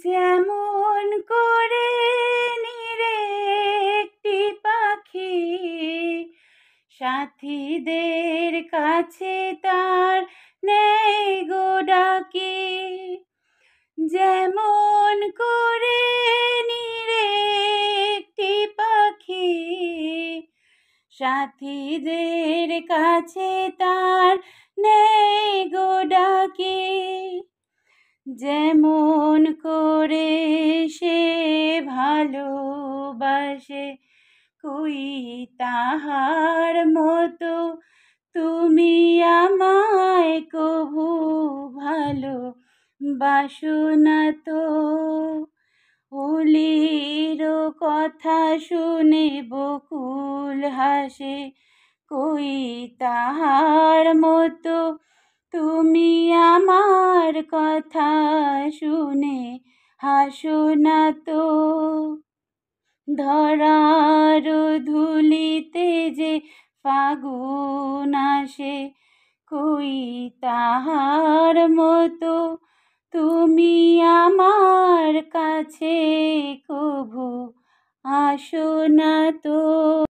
যেমন করে নিরে একটি পাখি সাথীদের কাছে তার নেই গো ডাকি। যেমন করে নিরে একটি পাখি সাথীদের কাছে তার নেই গো ডাকি। যেমন করে সে ভালোবাসে কই তাহার মতো তুমি আমায় কভু ভালোবাসো না তো। অলির কথা শুনে বকুল হাসে কই তাহার মতো তুমি আমার কথা শুনে হাসো না তো। ধরার ধুলিতে যে ফাগুন আসে কই তাহার মতো তুমি আমার কাছে কভু আসো না তো।